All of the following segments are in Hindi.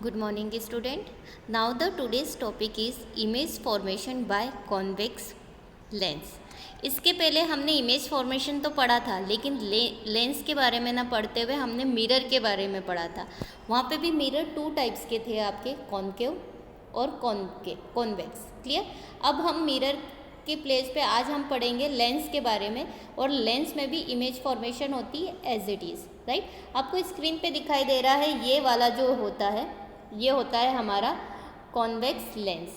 Good morning student. Now the today's topic is image formation by convex lens. इसके पहले हमने इमेज फॉर्मेशन तो पढ़ा था, लेकिन लेंस के बारे में ना पढ़ते हुए हमने मिरर के बारे में पढ़ा था। वहाँ पे भी मिरर टू टाइप्स के थे आपके, कॉनकेव और कॉन्वेक्स। क्लियर। अब हम मिरर के प्लेस पे आज हम पढ़ेंगे लेंस के बारे में, और लेंस में भी इमेज फॉर्मेशन होती है एज इट इज़, राइट। आपको स्क्रीन पे दिखाई दे रहा है ये वाला जो होता है, ये होता है हमारा कॉन्वेक्स लेंस।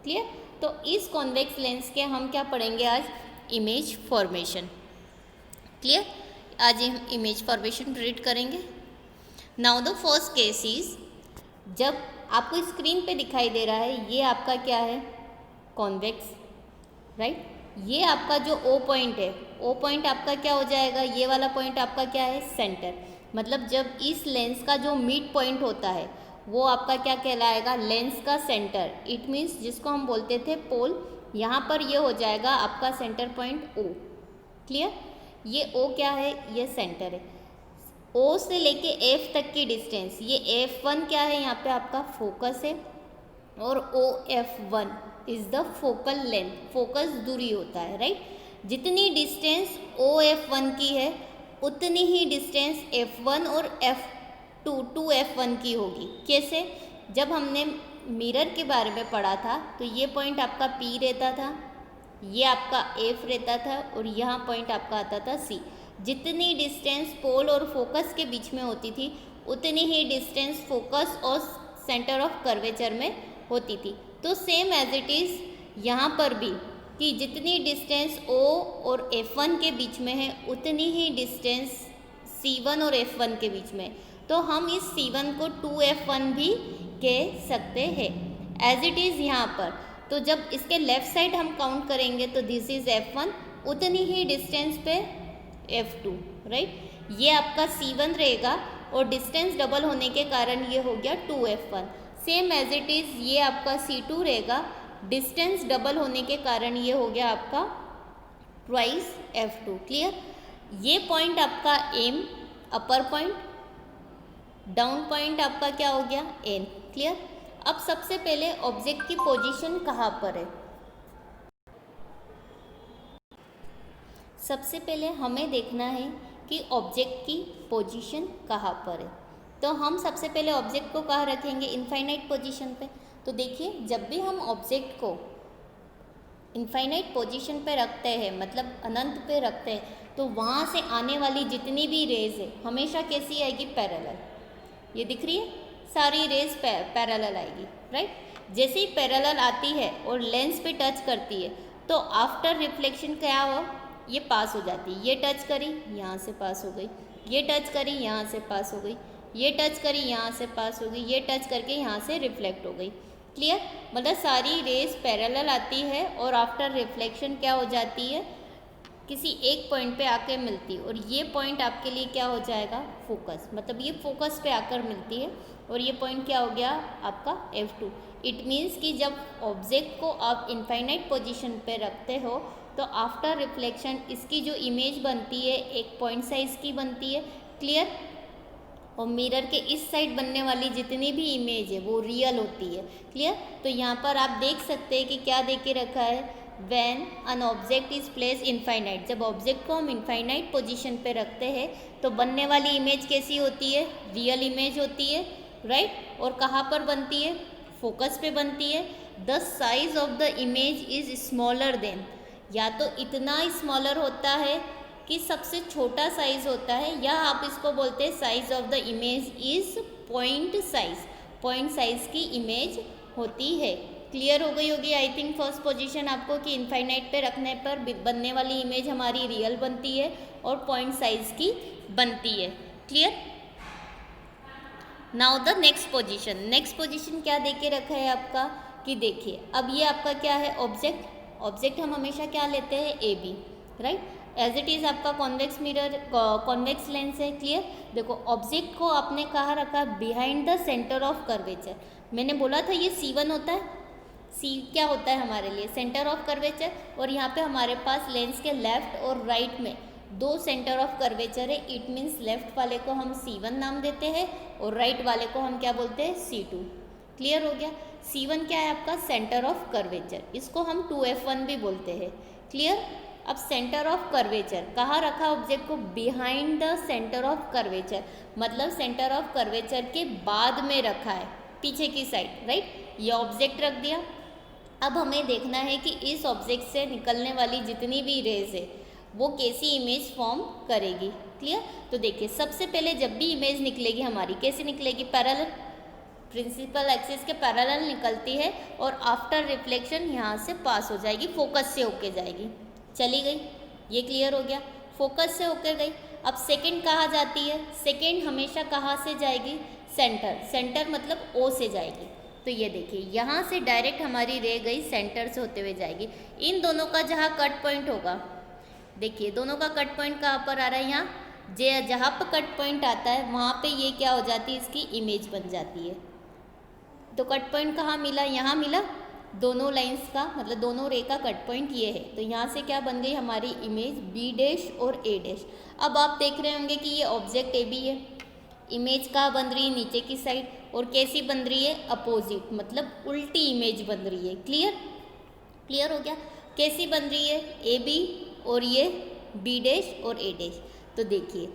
क्लियर। तो इस कॉन्वेक्स लेंस के हम क्या पढ़ेंगे आज, इमेज फॉर्मेशन। क्लियर। आज हम इमेज फॉर्मेशन रीड करेंगे। Now the first case is, जब आपको स्क्रीन पे दिखाई दे रहा है ये आपका क्या है, कॉन्वेक्स, राइट। ये आपका जो ओ पॉइंट है, ओ पॉइंट आपका क्या हो जाएगा, ये वाला पॉइंट आपका क्या है, सेंटर। मतलब जब इस लेंस का जो मिड पॉइंट होता है वो आपका क्या कहलाएगा, लेंस का सेंटर। इट मीन्स जिसको हम बोलते थे पोल, यहाँ पर ये हो जाएगा आपका सेंटर पॉइंट ओ। क्लियर। ये ओ क्या है, ये सेंटर है। ओ से लेके एफ तक की डिस्टेंस, ये F1 क्या है, यहाँ पे आपका फोकस है, और OF1 is the focal length, focus दूरी होता है, राइट। जितनी डिस्टेंस OF1 की है उतनी ही डिस्टेंस F1 और F2 की होगी। कैसे, जब हमने मिरर के बारे में पढ़ा था तो ये पॉइंट आपका P रहता था, ये आपका F रहता था, और यहाँ पॉइंट आपका आता था C। जितनी डिस्टेंस पोल और फोकस के बीच में होती थी उतनी ही डिस्टेंस फोकस और सेंटर ऑफ कर्वेचर में होती थी। तो सेम एज इट इज़ यहाँ पर भी, कि जितनी डिस्टेंस O और F1 के बीच में है उतनी ही डिस्टेंस C1 और F1 के बीच में। तो हम इस C1 को 2F1 भी कह सकते हैं एज इट इज़ यहाँ पर। तो जब इसके लेफ्ट साइड हम काउंट करेंगे तो दिस इज़ F1, उतनी ही डिस्टेंस पे F2, राइट। ये आपका C1 रहेगा, और डिस्टेंस डबल होने के कारण ये हो गया 2F1। Same as it is ये आपका C2 रहेगा, डिस्टेंस डबल होने के कारण ये हो गया आपका ट्वाइस F2। क्लियर। ये पॉइंट आपका एम, अपर पॉइंट, डाउन पॉइंट आपका क्या हो गया, एन। क्लियर। अब सबसे पहले ऑब्जेक्ट की पोजीशन कहाँ पर है, सबसे पहले हमें देखना है कि ऑब्जेक्ट की पोजीशन कहाँ पर है। तो हम सबसे पहले ऑब्जेक्ट को कहाँ रखेंगे, इनफाइनाइट पोजीशन पे। तो देखिए, जब भी हम ऑब्जेक्ट को इनफाइनाइट पोजीशन पे रखते हैं, मतलब अनंत पे रखते हैं, तो वहाँ से आने वाली जितनी भी रेज है हमेशा कैसी आएगी, पैरेलल। ये दिख रही है, सारी रेज पैरेलल आएगी, राइट। जैसे ही पैरेलल आती है और लेंस पे टच करती है तो आफ्टर रिफ्लेक्शन क्या हो, ये पास हो जाती है। ये टच करी, यहाँ से पास हो गई, ये टच करी, यहाँ से पास हो गई, ये टच करी, यहाँ से पास हो गई, ये टच करके यहाँ से रिफ्लेक्ट हो गई। क्लियर। मतलब सारी रेज पैरेलल आती है और आफ्टर रिफ्लेक्शन क्या हो जाती है, किसी एक पॉइंट पे आकर मिलती है, और ये पॉइंट आपके लिए क्या हो जाएगा, फोकस। मतलब ये फोकस पे आकर मिलती है, और ये पॉइंट क्या हो गया आपका F2। इट मीन्स कि जब ऑब्जेक्ट को आप इनफाइनाइट पोजीशन पे रखते हो तो आफ्टर रिफ्लेक्शन इसकी जो इमेज बनती है एक पॉइंट साइज की बनती है। क्लियर। और मिरर के इस साइड बनने वाली जितनी भी इमेज है वो रियल होती है। क्लियर। तो यहाँ पर आप देख सकते हैं कि क्या दे के रखा है, When an object is placed infinite. जब ऑब्जेक्ट को हम इनफाइनाइट पोजीशन पे रखते हैं तो बनने वाली इमेज कैसी होती है, रियल इमेज होती है, राइट। और कहाँ पर बनती है, फोकस पे बनती है। The size of the image is smaller than, या तो इतना स्मॉलर होता है कि सबसे छोटा साइज होता है, या आप इसको बोलते हैं size of the image is point size, point size की इमेज होती है। क्लियर हो गई होगी आई थिंक फर्स्ट पोजीशन आपको, कि इनफाइनाइट पे रखने पर बनने वाली इमेज हमारी रियल बनती है और पॉइंट साइज की बनती है। Clear. Now the next position. Next position क्या दे के रखा है आपका, कि देखिए अब ये आपका क्या है, ऑब्जेक्ट। ऑब्जेक्ट हम हमेशा क्या लेते हैं, AB, right. As it is आपका कॉन्वेक्स मिरर, कॉन्वेक्स लेंस है। क्लियर। देखो ऑब्जेक्ट को आपने कहाँ रखा, behind the centre of curvature. मैंने बोला था ये C1 होता है, C क्या होता है हमारे लिए, सेंटर ऑफ कर्वेचर। और यहाँ पे हमारे पास लेंस के लेफ्ट और राइट में दो सेंटर ऑफ कर्वेचर है, इट मीन्स लेफ्ट वाले को हम C1 नाम देते हैं और राइट वाले को हम क्या बोलते हैं, C2। क्लियर हो गया। C1 क्या है आपका, सेंटर ऑफ कर्वेचर, इसको हम 2F1 भी बोलते हैं। क्लियर। अब सेंटर ऑफ कर्वेचर कहाँ रखा ऑब्जेक्ट को, behind the centre of curvature, मतलब सेंटर ऑफ कर्वेचर के बाद में रखा है, पीछे की साइड, राइट। ये ऑब्जेक्ट रख दिया। अब हमें देखना है कि इस ऑब्जेक्ट से निकलने वाली जितनी भी रेज है वो कैसी इमेज फॉर्म करेगी। क्लियर। तो देखिए सबसे पहले जब भी इमेज निकलेगी हमारी कैसी निकलेगी, पैरेलल, प्रिंसिपल एक्सिस के पैरेलल निकलती है और आफ्टर रिफ्लेक्शन यहाँ से पास हो जाएगी, फोकस से होके जाएगी, चली गई। ये क्लियर हो गया, फोकस से होकर गई। अब सेकंड कहाँ जाती है, सेकंड हमेशा कहाँ से जाएगी, सेंटर, सेंटर मतलब O से जाएगी। तो ये देखिए यहाँ से डायरेक्ट हमारी रे गई सेंटर से होते हुए जाएगी। इन दोनों का जहाँ कट पॉइंट होगा, देखिए दोनों का कट पॉइंट कहाँ पर आ रहा है, यहाँ जहाँ पर कट पॉइंट आता है वहाँ पे ये क्या हो जाती है, इसकी इमेज बन जाती है। तो कट पॉइंट कहाँ मिला, यहाँ मिला, दोनों लाइंस का मतलब दोनों रे का कट पॉइंट ये है। तो यहाँ से क्या बन गई हमारी इमेज B' और A'। अब आप देख रहे होंगे कि ये ऑब्जेक्ट AB है, इमेज कहाँ बन रही है, नीचे की साइड, और कैसी बन रही है, अपोजिट, मतलब उल्टी इमेज बन रही है। क्लियर, क्लियर हो गया। कैसी बन रही है, AB और ये B' और A'। तो देखिए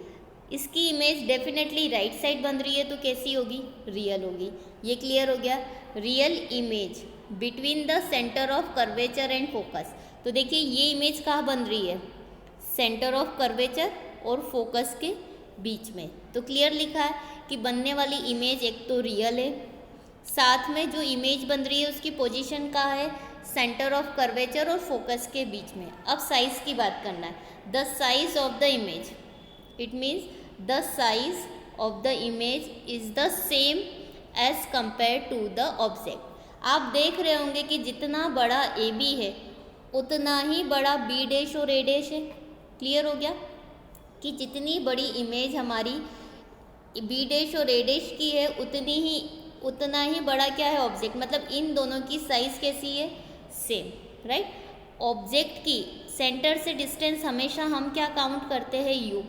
इसकी इमेज डेफिनेटली राइट साइड बन रही है, तो कैसी होगी, रियल होगी। ये क्लियर हो गया। Real image between the centre of curvature and focus. तो देखिए ये इमेज कहाँ बन रही है, सेंटर ऑफ कर्वेचर और फोकस के बीच में। तो क्लियर लिखा है कि बनने वाली इमेज एक तो रियल है, साथ में जो इमेज बन रही है उसकी पोजीशन कहाँ है, सेंटर ऑफ कर्वेचर और फोकस के बीच में। अब साइज की बात करना है, the size of the image, it means the size of the image is the same as compare to the object. आप देख रहे होंगे कि जितना बड़ा AB है उतना ही बड़ा B' और A' है। क्लियर हो गया कि जितनी बड़ी इमेज हमारी B' और A' की है उतना ही बड़ा क्या है ऑब्जेक्ट, मतलब इन दोनों की साइज कैसी है, सेम, राइट। ऑब्जेक्ट की सेंटर से डिस्टेंस हमेशा हम क्या काउंट करते हैं, U,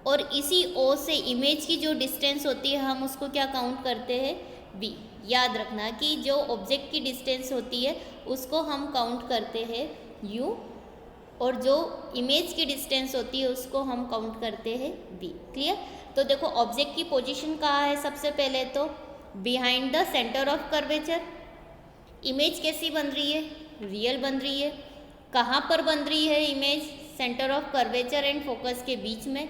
और इसी O से इमेज की जो डिस्टेंस होती है हम उसको क्या काउंट करते हैं, B। याद रखना कि जो ऑब्जेक्ट की डिस्टेंस होती है उसको हम काउंट करते हैं U, और जो इमेज की डिस्टेंस होती है उसको हम काउंट करते हैं B। क्लियर। तो देखो ऑब्जेक्ट की पोजीशन कहाँ है, सबसे पहले तो behind the centre of curvature. Image कैसी बन रही है, रियल बन रही है। कहाँ पर बन रही है image, centre of curvature and focus के बीच में।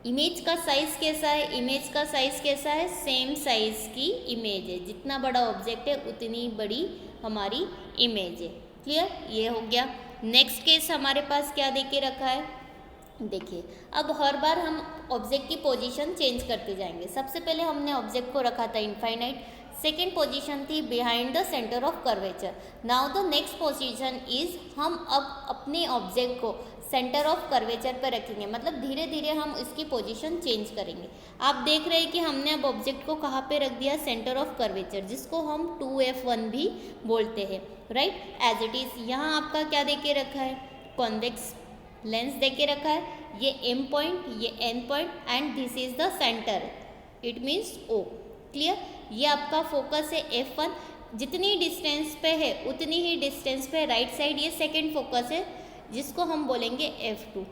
इमेज का साइज कैसा है, इमेज का साइज कैसा है, सेम साइज की इमेज है, जितना बड़ा ऑब्जेक्ट है उतनी बड़ी हमारी इमेज है। क्लियर, ये हो गया। नेक्स्ट केस हमारे पास क्या दे के रखा है, देखिए अब हर बार हम ऑब्जेक्ट की पोजीशन चेंज करते जाएंगे। सबसे पहले हमने ऑब्जेक्ट को रखा था इनफाइनाइट, सेकेंड पोजीशन थी behind the centre of curvature. Now the next position is, हम अब अपने ऑब्जेक्ट को सेंटर ऑफ कर्वेचर पर रखेंगे, मतलब धीरे धीरे हम इसकी पोजीशन चेंज करेंगे। आप देख रहे हैं कि हमने अब ऑब्जेक्ट को कहाँ पे रख दिया, सेंटर ऑफ कर्वेचर, जिसको हम 2F1 भी बोलते हैं, राइट। एज इट इज़ यहाँ आपका क्या दे के रखा है, कॉन्वेक्स लेंस दे के रखा है, ये M पॉइंट, ये N point, and this is the centre, it means O। Clear. ये आपका फोकस है F1, जितनी डिस्टेंस पे है उतनी ही डिस्टेंस पे राइट साइड ये सेकेंड फोकस है जिसको हम बोलेंगे F2।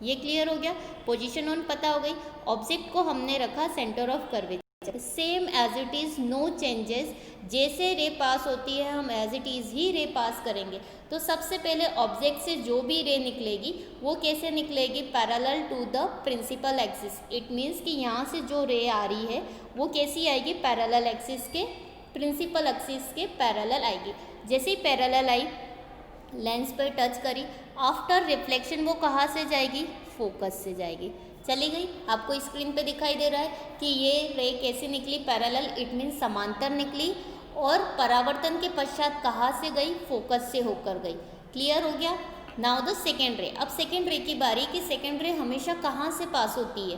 ये क्लियर हो गया, पोजीशन ऑन पता हो गई। ऑब्जेक्ट को हमने रखा centre of curvature, same as it is, no changes. जैसे रे पास होती है हम एज इट इज़ ही रे पास करेंगे। तो सबसे पहले ऑब्जेक्ट से जो भी रे निकलेगी वो कैसे निकलेगी, parallel to the principal axis. It means कि यहाँ से जो रे आ रही है वो कैसी आएगी, पैरेलल एक्सिस के, प्रिंसिपल एक्सिस के पैरेलल आएगी। जैसे ही पैरेलल आई, लेंस पर टच करी, आफ्टर रिफ्लेक्शन वो कहाँ से जाएगी, फोकस से जाएगी, चली गई। आपको स्क्रीन पे दिखाई दे रहा है कि ये रे कैसे निकली, पैरेलल, इट मीन्स समांतर निकली, और परावर्तन के पश्चात कहाँ से गई, फोकस से होकर गई। क्लियर हो गया। नाउ द सेकेंड रे। अब सेकेंड रे की बारी कि सेकेंड रे हमेशा कहाँ से पास होती है,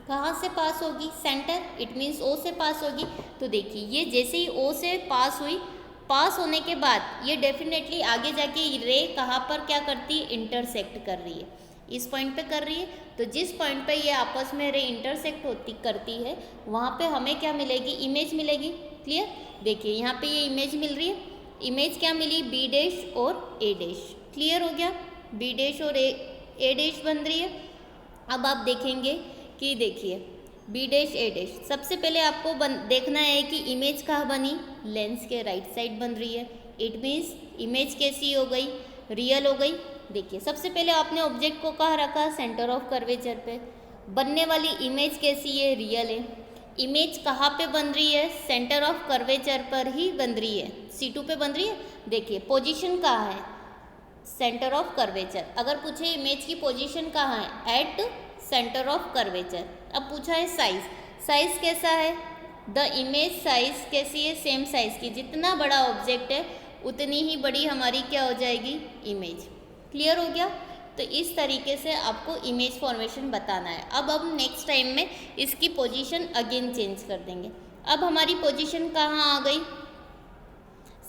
कहाँ से पास होगी, सेंटर, इट मीन्स O से पास होगी। तो देखिए ये जैसे ही O से पास हुई, पास होने के बाद ये डेफिनेटली आगे जाके रे कहाँ पर क्या करती है, इंटरसेक्ट कर रही है। इस पॉइंट पे कर रही है, तो जिस पॉइंट पे ये आपस में रे इंटरसेक्ट करती है वहाँ पे हमें क्या मिलेगी, इमेज मिलेगी। क्लियर, देखिए यहाँ पे ये इमेज मिल रही है, इमेज क्या मिली, बी डैश और ए डैश। क्लियर हो गया, बी डैश और ए डैश बन रही है। अब आप देखेंगे कि देखिए बी डैश ए डैश, सबसे पहले आपको देखना है कि इमेज कहाँ बनी, लेंस के राइट साइड बन रही है। इट मीन्स इमेज कैसी हो गई, रियल हो गई। देखिए सबसे पहले आपने ऑब्जेक्ट को कहाँ रखा, सेंटर ऑफ कर्वेचर पे। बनने वाली इमेज कैसी है, रियल है। इमेज कहाँ पे बन रही है, सेंटर ऑफ कर्वेचर पर ही बन रही है, C2 पे बन रही है। देखिए पोजीशन कहाँ है, सेंटर ऑफ कर्वेचर। अगर पूछे इमेज की पोजीशन कहाँ है, एट सेंटर ऑफ कर्वेचर। अब पूछा है साइज, साइज कैसा है, द इमेज साइज कैसी है, सेम साइज की। जितना बड़ा ऑब्जेक्ट है उतनी ही बड़ी हमारी क्या हो जाएगी, इमेज। क्लियर हो गया, तो इस तरीके से आपको इमेज फॉर्मेशन बताना है। अब हम नेक्स्ट टाइम में इसकी पोजीशन अगेन चेंज कर देंगे। अब हमारी पोजीशन कहाँ आ गई,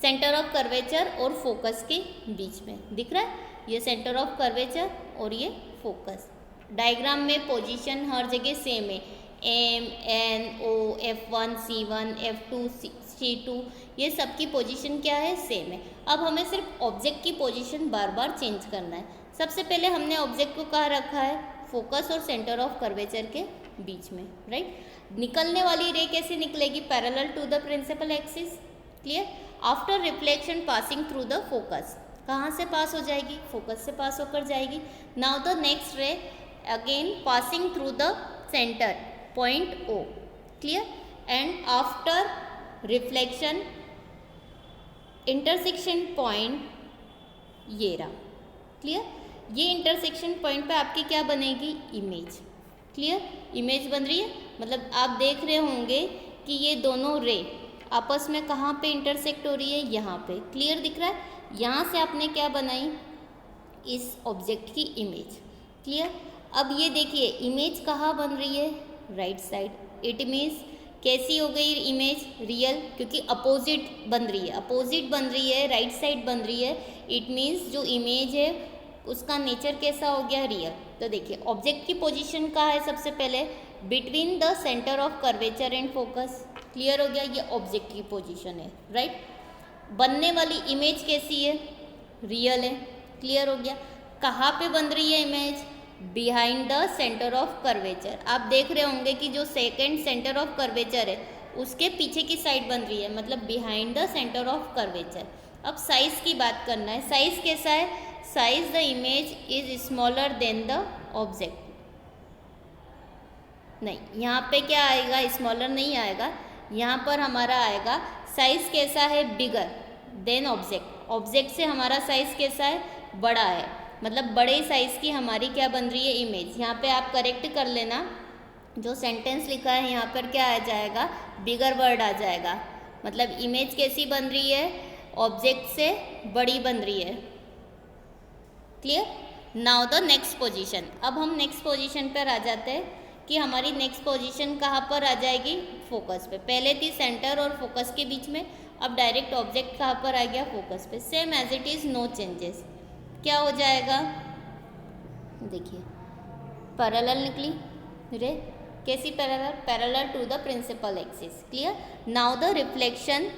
सेंटर ऑफ कर्वेचर और फोकस के बीच में। दिख रहा है, ये सेंटर ऑफ कर्वेचर और ये फोकस। डायग्राम में पोजीशन हर जगह सेम है, M N O F1 C1 F2 C2, ये सब की पोजीशन क्या है, सेम है। अब हमें सिर्फ ऑब्जेक्ट की पोजीशन बार बार चेंज करना है। सबसे पहले हमने ऑब्जेक्ट को कहाँ रखा है, फोकस और सेंटर ऑफ कर्वेचर के बीच में, राइट। निकलने वाली रे कैसे निकलेगी, parallel to the principal axis. Clear, after reflection passing through the focus, कहाँ से पास हो जाएगी, फोकस से पास होकर जाएगी। नाउ द नेक्स्ट रे again passing through the centre point O। Clear, and after reflection intersection point ये रहा। क्लियर, ये इंटरसेक्शन पॉइंट पे आपकी क्या बनेगी, इमेज। क्लियर, इमेज बन रही है, मतलब आप देख रहे होंगे कि ये दोनों रे आपस में कहाँ पे इंटरसेक्ट हो रही है, यहाँ पे। क्लियर दिख रहा है, यहाँ से आपने क्या बनाई, इस ऑब्जेक्ट की इमेज। क्लियर, अब ये देखिए इमेज कहाँ बन रही है, राइट साइड। इट मीन्स कैसी हो गई इमेज, रियल, क्योंकि अपोजिट बन रही है, अपोजिट बन रही है, राइट साइड बन रही है। इट मीन्स जो इमेज है उसका नेचर कैसा हो गया, रियल। तो देखिए ऑब्जेक्ट की पोजीशन कहाँ है, सबसे पहले between the centre of curvature and focus. Clear हो गया, ये ऑब्जेक्ट की पोजीशन है, राइट। बनने वाली इमेज कैसी है, रियल है। क्लियर हो गया, कहाँ पे बन रही है image, behind the centre of curvature. आप देख रहे होंगे कि जो सेकेंड सेंटर ऑफ कर्वेचर है उसके पीछे की साइड बन रही है, मतलब behind the centre of curvature. अब साइज की बात करना है, साइज कैसा है, size the image is smaller than the object. नहीं, यहाँ पे क्या आएगा, स्मॉलर नहीं आएगा, यहाँ पर हमारा आएगा साइज कैसा है, बिगर देन ऑब्जेक्ट। ऑब्जेक्ट से हमारा साइज कैसा है, बड़ा है, मतलब बड़े साइज की हमारी क्या बन रही है, इमेज। यहाँ पे आप करेक्ट कर लेना, जो सेंटेंस लिखा है यहाँ पर क्या आ जाएगा, बिगर वर्ड आ जाएगा। मतलब इमेज कैसी बन रही है, ऑब्जेक्ट से बड़ी बन रही है। Clear, now the next position. अब हम नेक्स्ट पोजीशन पर आ जाते हैं कि हमारी नेक्स्ट पोजीशन कहाँ पर आ जाएगी, फोकस पे। पहले थी सेंटर और फोकस के बीच में, अब डायरेक्ट ऑब्जेक्ट कहाँ पर आ गया, फोकस पे। Same as it is, no changes. क्या हो जाएगा, देखिए पैरेलल निकली रे, कैसी parallel, parallel to the principal axis. Clear, now the reflection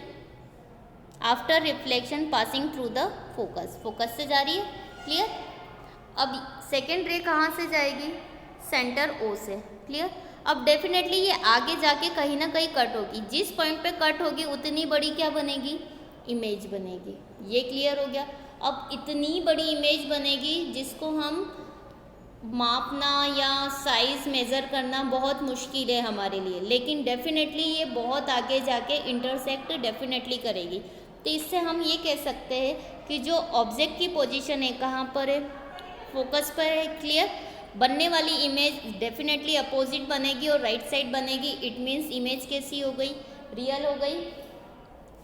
after reflection passing through the focus, focus से जा रही है। क्लियर, अब सेकेंड रे कहाँ से जाएगी, सेंटर O से। क्लियर, अब डेफिनेटली ये आगे जाके कहीं ना कहीं कट होगी, जिस पॉइंट पे कट होगी उतनी बड़ी क्या बनेगी, इमेज बनेगी। ये क्लियर हो गया। अब इतनी बड़ी इमेज बनेगी जिसको हम मापना या साइज मेज़र करना बहुत मुश्किल है हमारे लिए, लेकिन डेफिनेटली ये बहुत आगे जाके इंटरसेक्ट डेफिनेटली करेगी। तो इससे हम ये कह सकते हैं कि जो ऑब्जेक्ट की पोजीशन है कहाँ पर है, फोकस पर है। क्लियर, बनने वाली इमेज डेफिनेटली अपोजिट बनेगी और राइट साइड बनेगी। इट मीन्स इमेज कैसी हो गई, रियल हो गई,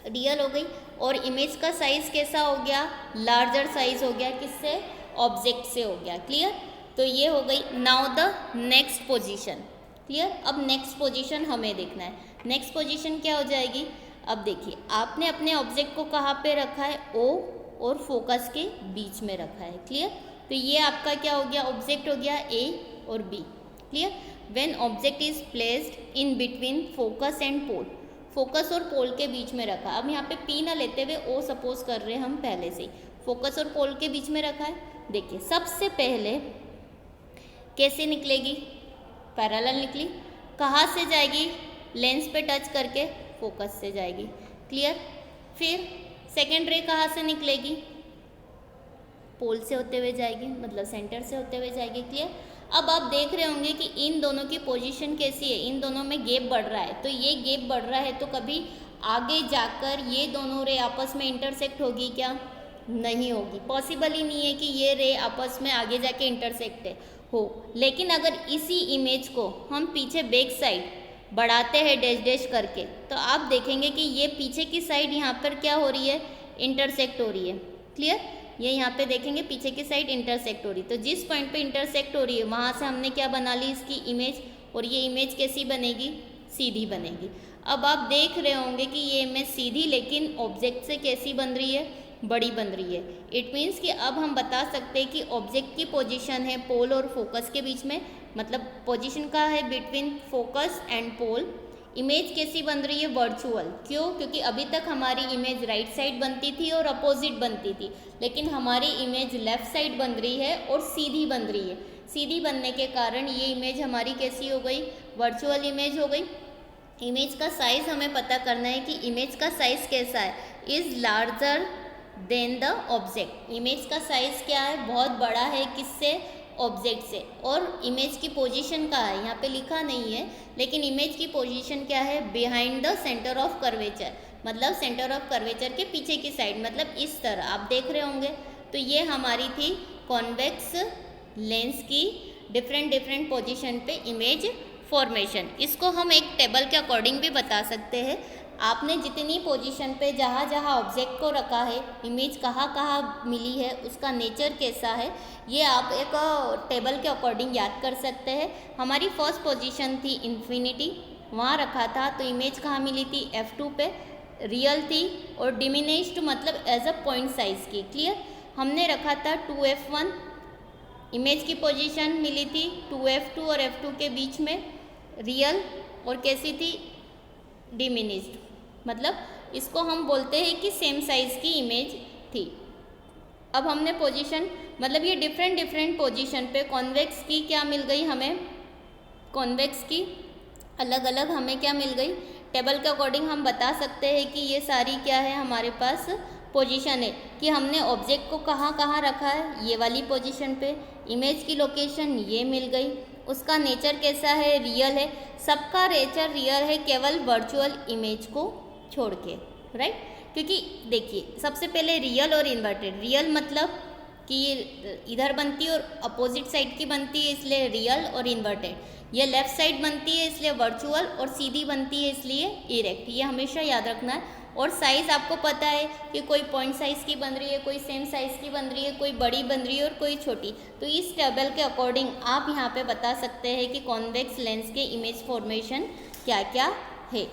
रियल हो गई। और इमेज का साइज कैसा हो गया, लार्जर साइज हो गया, किससे, ऑब्जेक्ट से हो गया। क्लियर, तो ये हो गई। Now the next position. Clear, अब नेक्स्ट पोजीशन हमें देखना है। नेक्स्ट पोजीशन क्या हो जाएगी, अब देखिए आपने अपने ऑब्जेक्ट को कहाँ पे रखा है, O और फोकस के बीच में रखा है। क्लियर, तो ये आपका क्या हो गया, ऑब्जेक्ट हो गया ए और B. Clear. When object is placed in between focus and pole, focus और पोल के बीच में रखा। अब यहाँ पे पी ना लेते हुए ओ सपोज कर रहे हैं हम पहले से ही, फोकस और पोल के बीच में रखा है। देखिए सबसे पहले कैसे निकलेगी, पैरेलल निकली, कहाँ से जाएगी, लेंस पे टच करके फोकस से जाएगी। क्लियर। फिर सेकेंड रे कहाँ से निकलेगी, पोल से होते हुए जाएगी, मतलब सेंटर से होते हुए जाएगी। क्लियर। अब आप देख रहे होंगे कि इन दोनों की पोजीशन कैसी है, इन दोनों में गैप बढ़ रहा है, तो ये गैप बढ़ रहा है तो कभी आगे जाकर ये दोनों रे आपस में इंटरसेक्ट होगी क्या, नहीं होगी। पॉसिबल ही नहीं है कि ये रे आपस में आगे जाके इंटरसेक्ट हो। लेकिन अगर इसी इमेज को हम पीछे बैक साइड बढ़ाते हैं डैश डैश करके, तो आप देखेंगे कि ये पीछे की साइड यहाँ पर क्या हो रही है, इंटरसेक्ट हो रही है। क्लियर। ये यहाँ पे देखेंगे पीछे की साइड इंटरसेक्ट हो रही है, तो जिस पॉइंट पे इंटरसेक्ट हो रही है वहाँ से हमने क्या बना ली, इसकी इमेज, और ये इमेज कैसी बनेगी, सीधी बनेगी। अब आप देख रहे होंगे कि ये इमेज सीधी लेकिन ऑब्जेक्ट से कैसी बन रही है, बड़ी बन रही है। इट मीन्स कि अब हम बता सकते हैं कि ऑब्जेक्ट की पोजीशन है पोल और फोकस के बीच में, मतलब पोजीशन का है between focus and pole. Image कैसी बन रही है, वर्चुअल। क्यों, क्योंकि अभी तक हमारी इमेज राइट साइड बनती थी और अपोजिट बनती थी, लेकिन हमारी इमेज लेफ्ट साइड बन रही है और सीधी बन रही है। सीधी बनने के कारण ये इमेज हमारी कैसी हो गई, वर्चुअल इमेज हो गई। इमेज का साइज़ हमें पता करना है कि इमेज का साइज़ कैसा है, is larger than the object. Image का साइज़ क्या है, बहुत बड़ा है, किससे, ऑब्जेक्ट से। और इमेज की पोजीशन कहाँ है, यहाँ पे लिखा नहीं है, लेकिन इमेज की पोजीशन क्या है, behind the centre of curvature, मतलब सेंटर ऑफ कर्वेचर के पीछे की साइड, मतलब इस तरह आप देख रहे होंगे। तो ये हमारी थी कॉन्वेक्स लेंस की डिफरेंट पोजीशन पे इमेज फॉर्मेशन। इसको हम एक टेबल के अकॉर्डिंग भी बता सकते हैं। आपने जितनी पोजीशन पे जहाँ जहाँ ऑब्जेक्ट को रखा है, इमेज कहाँ कहाँ मिली है, उसका नेचर कैसा है, ये आप एक टेबल के अकॉर्डिंग याद कर सकते हैं। हमारी फर्स्ट पोजीशन थी इन्फिनिटी, वहाँ रखा था, तो इमेज कहाँ मिली थी, F2 पे, रियल थी और डिमिनिश्ड मतलब एज अ पॉइंट साइज की। क्लियर। हमने रखा था 2F1, इमेज की पोजीशन मिली थी 2F2 और F2 के बीच में, रियल और कैसी थी, डिमिनिश्ड, मतलब इसको हम बोलते हैं कि सेम साइज़ की इमेज थी। अब हमने पोजीशन, मतलब ये डिफरेंट पोजीशन पे कॉन्वेक्स की क्या मिल गई हमें, कॉन्वेक्स की अलग अलग हमें क्या मिल गई, टेबल के अकॉर्डिंग हम बता सकते हैं कि ये सारी क्या है हमारे पास पोजीशन है, कि हमने ऑब्जेक्ट को कहाँ कहाँ रखा है, ये वाली पोजीशन पे, इमेज की लोकेशन ये मिल गई, उसका नेचर कैसा है, रियल है, सबका नेचर रियल है केवल वर्चुअल इमेज को छोड़ के, राइट। क्योंकि देखिए सबसे पहले रियल और इन्वर्टेड, रियल मतलब कि ये इधर बनती है और अपोजिट साइड की बनती है इसलिए रियल और इन्वर्टेड, ये लेफ़्ट साइड बनती है इसलिए वर्चुअल और सीधी बनती है इसलिए इरेक्ट, ये हमेशा याद रखना है। और साइज़ आपको पता है कि कोई पॉइंट साइज़ की बन रही है, कोई सेम साइज़ की बन रही है, कोई बड़ी बन रही है और कोई छोटी। तो इस टेबल के अकॉर्डिंग आप यहाँ पे बता सकते हैं कि कॉन्वेक्स लेंस के इमेज फॉर्मेशन क्या क्या है।